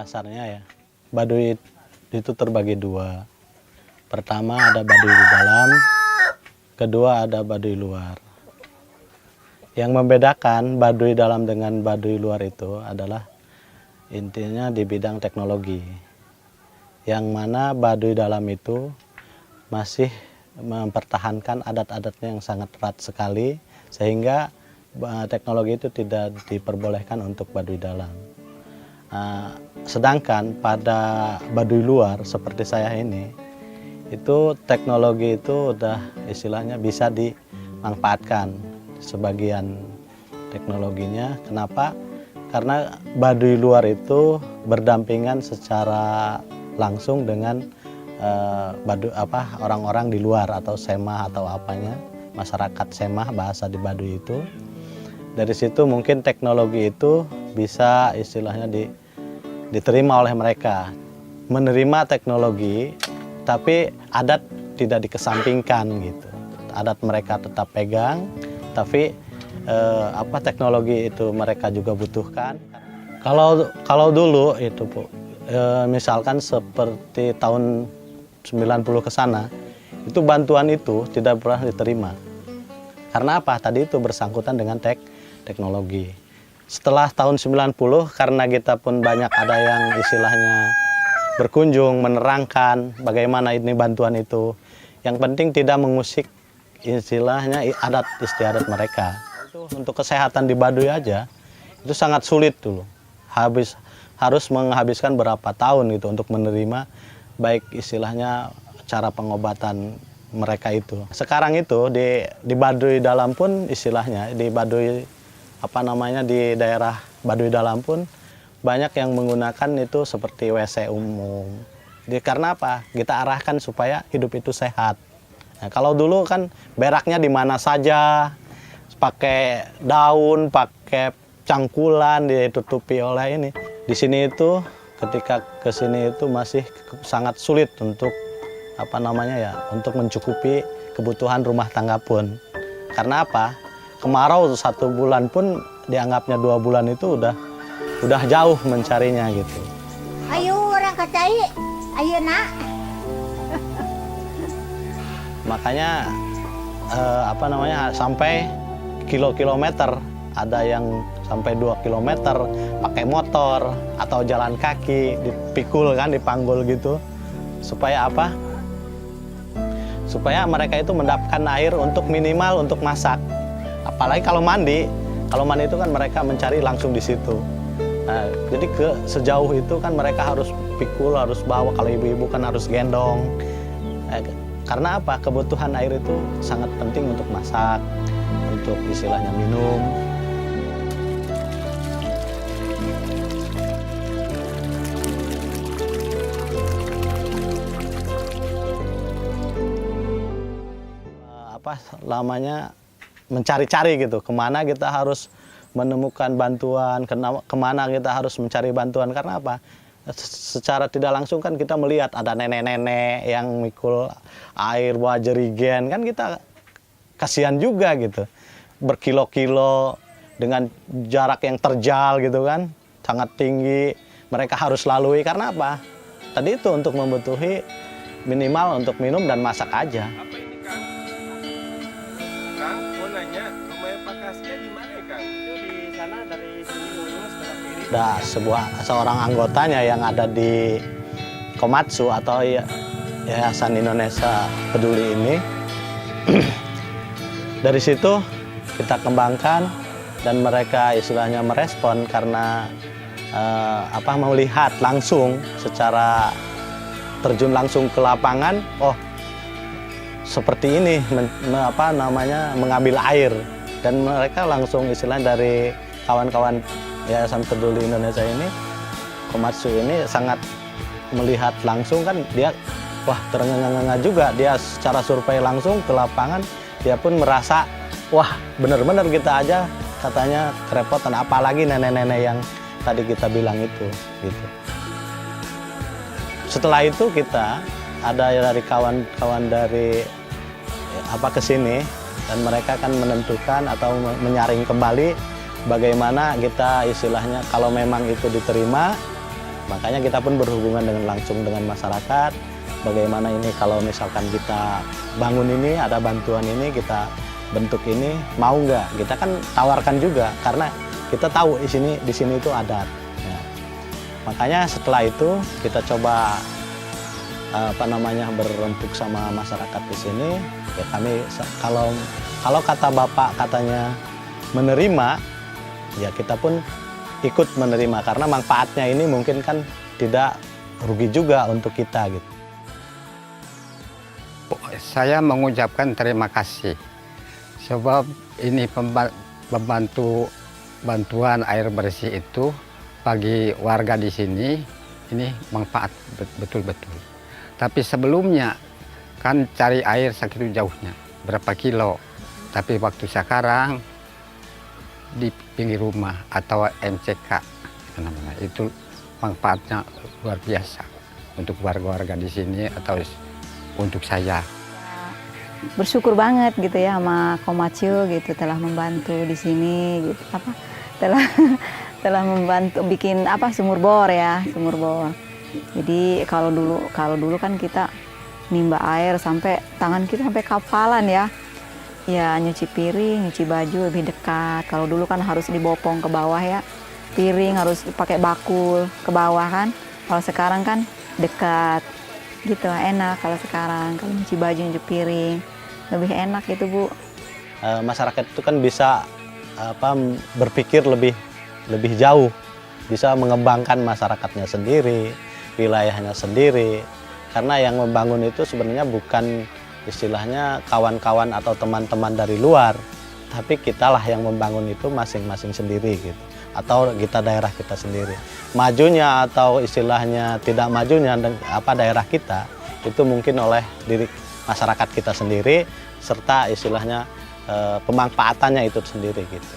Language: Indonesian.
dasarnya ya, Baduy itu terbagi dua. Pertama ada Baduy di dalam, kedua ada Baduy luar. Yang membedakan Baduy dalam dengan Baduy luar itu adalah intinya di bidang teknologi. Yang mana Baduy dalam itu masih mempertahankan adat-adatnya yang sangat erat sekali, sehingga teknologi itu tidak diperbolehkan untuk Baduy dalam. Sedangkan pada Baduy luar seperti saya ini, itu teknologi itu udah istilahnya bisa dimanfaatkan sebagian teknologinya. Kenapa? Karena Baduy luar itu berdampingan secara langsung dengan orang-orang di luar atau semah atau apanya, masyarakat semah bahasa di Baduy itu. Dari situ mungkin teknologi itu bisa istilahnya diterima oleh mereka, menerima teknologi, tapi adat tidak dikesampingkan gitu. Adat mereka tetap pegang, tapi teknologi itu mereka juga butuhkan. Kalau dulu itu Bu, misalkan seperti tahun 90 ke sana, itu bantuan itu tidak pernah diterima. Karena apa? Tadi itu bersangkutan dengan teknologi. Setelah tahun 90, karena kita pun banyak ada yang istilahnya berkunjung, menerangkan bagaimana ini bantuan itu. Yang penting tidak mengusik istilahnya adat istiadat mereka. Itu untuk kesehatan di Baduy aja, itu sangat sulit dulu. Harus menghabiskan berapa tahun gitu untuk menerima baik istilahnya cara pengobatan mereka itu. Sekarang itu di Baduy dalam pun istilahnya di Baduy di daerah Baduy dalam pun banyak yang menggunakan itu seperti WC umum. Karena apa? Kita arahkan supaya hidup itu sehat. Nah, kalau dulu kan beraknya di mana saja, pakai daun, pakai cangkulan, ditutupi oleh ini. Di sini itu ketika ke sini itu masih sangat sulit untuk untuk mencukupi kebutuhan rumah tangga pun. Karena apa? Kemarau 1 bulan pun dianggapnya 2 bulan itu udah jauh mencarinya gitu. Ayo orang kacai, ayo nak. Makanya sampai kilometer, ada yang sampai 2 kilometer pakai motor atau jalan kaki, dipikul kan, dipanggul gitu. Supaya apa? Supaya mereka itu mendapatkan air untuk minimal untuk masak. Apalagi kalau mandi itu kan mereka mencari langsung di situ. Nah, jadi sejauh itu kan mereka harus pikul, harus bawa. Kalau ibu-ibu kan harus gendong. Karena apa? Kebutuhan air itu sangat penting untuk masak, untuk istilahnya minum. Mencari-cari gitu, kemana kita harus menemukan bantuan, kemana kita harus mencari bantuan. Karena apa? Secara tidak langsung kan kita melihat ada nenek-nenek yang mikul air bawa jerigen, kan kita kasihan juga gitu. Berkilo-kilo dengan jarak yang terjal gitu kan, sangat tinggi, mereka harus lalui. Karena apa? Tadi itu untuk membutuhi minimal untuk minum dan masak aja. Ada seorang anggotanya yang ada di Komatsu atau Yayasan Indonesia Peduli ini. Dari situ kita kembangkan dan mereka istilahnya merespon karena melihat langsung secara terjun langsung ke lapangan. Oh, seperti ini mengambil air, dan mereka langsung istilahnya dari kawan-kawan Yayasan Peduli Indonesia ini, Komatsu ini sangat melihat langsung kan, dia wah terengah-engah juga, dia secara survei langsung ke lapangan, dia pun merasa wah benar-benar kita aja katanya kerepotan, apalagi nenek-nenek yang tadi kita bilang itu gitu. Setelah itu kita ada dari kawan-kawan dari ke sini, dan mereka akan menentukan atau menyaring kembali bagaimana kita istilahnya kalau memang itu diterima, Makanya kita pun berhubungan langsung dengan masyarakat. Bagaimana ini kalau misalkan kita bangun ini, ada bantuan ini, kita bentuk ini, mau nggak? Kita kan tawarkan juga karena kita tahu di sini itu adat. Ya. Makanya setelah itu kita coba berempuk sama masyarakat di sini. Ya kami kalau kata Bapak katanya menerima, ya kita pun ikut menerima karena manfaatnya ini mungkin kan tidak rugi juga untuk kita gitu. Saya mengucapkan terima kasih sebab ini bantuan air bersih itu bagi warga di sini ini manfaat betul-betul. Tapi sebelumnya kan cari air segitu jauhnya berapa kilo. Tapi waktu sekarang di pinggir rumah atau MCK itu manfaatnya luar biasa untuk warga-warga di sini atau untuk saya. Bersyukur banget gitu ya sama Komatsu gitu telah membantu di sini gitu telah membantu bikin sumur bor. Jadi kalau dulu kan kita nimba air sampai tangan kita sampai kapalan ya. Ya nyuci piring, nyuci baju lebih dekat. Kalau dulu kan harus dibopong ke bawah ya. Piring harus pakai bakul ke bawah kan. Kalau sekarang kan dekat. Gitu enak kalau sekarang. Kalau nyuci baju, nyuci piring lebih enak gitu, Bu. Masyarakat itu kan bisa berpikir lebih jauh. Bisa mengembangkan masyarakatnya sendiri, wilayahnya sendiri. Karena yang membangun itu sebenarnya bukan istilahnya kawan-kawan atau teman-teman dari luar, tapi kitalah yang membangun itu masing-masing sendiri gitu, atau kita daerah kita sendiri. Majunya atau istilahnya tidak majunya daerah kita itu mungkin oleh diri masyarakat kita sendiri serta istilahnya pemanfaatannya itu sendiri gitu.